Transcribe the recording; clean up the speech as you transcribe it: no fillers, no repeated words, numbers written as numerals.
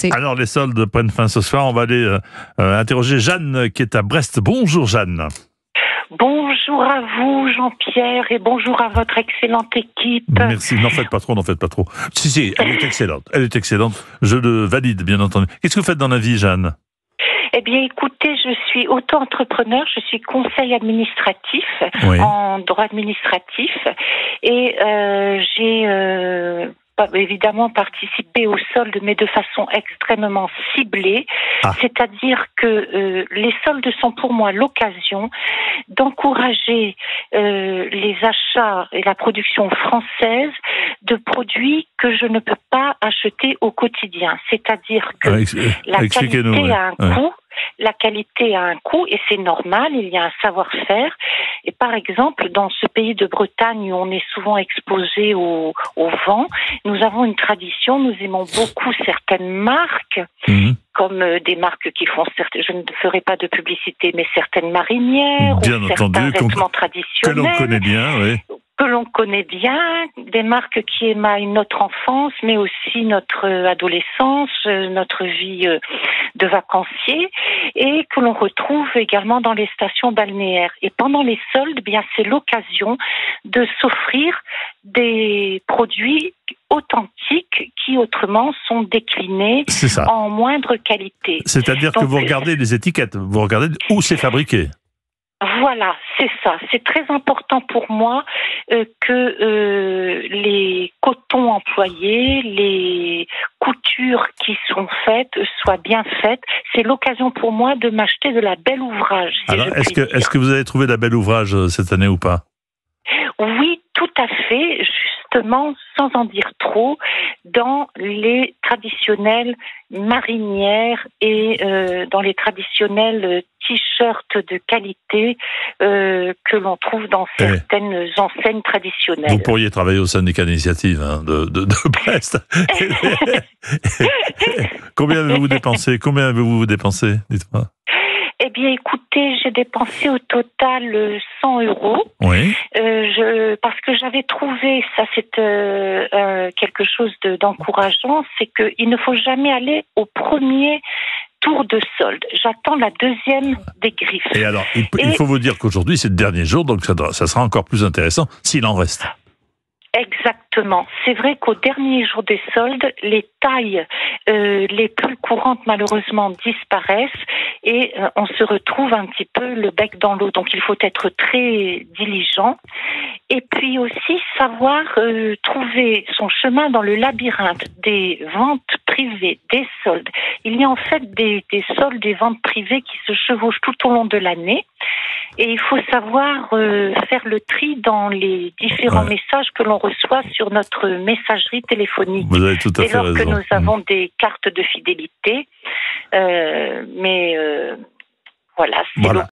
passer. Alors les soldes prennent fin ce soir. On va aller interroger Jeanne qui est à Brest. Bonjour Jeanne. Bonjour à vous Jean-Pierre et bonjour à votre excellente équipe. Merci, n'en faites pas trop. Si, elle est excellente. Je le valide bien entendu. Qu'est-ce que vous faites dans la vie Jeanne ? Eh bien écoutez, je suis auto-entrepreneur, je suis conseil administratif en droit administratif et j'ai évidemment participer aux soldes, mais de façon extrêmement ciblée. C'est-à-dire que les soldes sont pour moi l'occasion d'encourager les achats et la production française de produits que je ne peux pas acheter au quotidien. C'est-à-dire que la qualité a un coût. La qualité a un coût et c'est normal, il y a un savoir-faire. Et par exemple, dans ce pays de Bretagne où on est souvent exposé au vent, nous avons une tradition, nous aimons beaucoup certaines marques, comme des marques qui font, je ne ferai pas de publicité, mais certaines marinières, bien ou entendu, certains vêtements traditionnels. Que l'on connaît bien, oui. Que l'on connaît bien, des marques qui émaillent notre enfance, mais aussi notre adolescence, notre vie de vacancier, et que l'on retrouve également dans les stations balnéaires. Et pendant les soldes, bien c'est l'occasion de s'offrir des produits authentiques qui autrement sont déclinés en moindre qualité. C'est-à-dire que vous regardez les étiquettes, vous regardez où c'est fabriqué. Voilà, c'est ça. C'est très important pour moi que les cotons employés, les coutures qui sont faites soient bien faites. C'est l'occasion pour moi de m'acheter de la belle ouvrage. Alors, est-ce que vous avez trouvé la belle ouvrage cette année ou pas ? Oui, tout à fait. Justement, sans en dire trop, dans les traditionnelles marinières et dans les traditionnels t-shirts de qualité que l'on trouve dans certaines enseines traditionnelles. Vous pourriez travailler au syndicat d'initiative de Brest. Combien avez-vous dépensé Dites-moi. Eh bien, écoutez, j'ai dépensé au total 100 €. Oui. Parce que j'avais trouvé, ça c'est quelque chose d'encourageant, c'est qu'il ne faut jamais aller au premier tour de solde. J'attends la deuxième des griffes. Et alors, il faut vous dire qu'aujourd'hui, c'est le dernier jour, donc ça sera encore plus intéressant s'il en reste. Exactement. C'est vrai qu'au dernier jour des soldes, les tailles les plus courantes malheureusement disparaissent et on se retrouve un petit peu le bec dans l'eau. Donc il faut être très diligent et puis aussi savoir trouver son chemin dans le labyrinthe des ventes privées, des soldes. Il y a en fait des soldes, des ventes privées qui se chevauchent tout au long de l'année. Et il faut savoir faire le tri dans les différents messages que l'on reçoit sur notre messagerie téléphonique. Vous avez tout à fait raison. Dès lors que nous avons des cartes de fidélité, voilà, c'est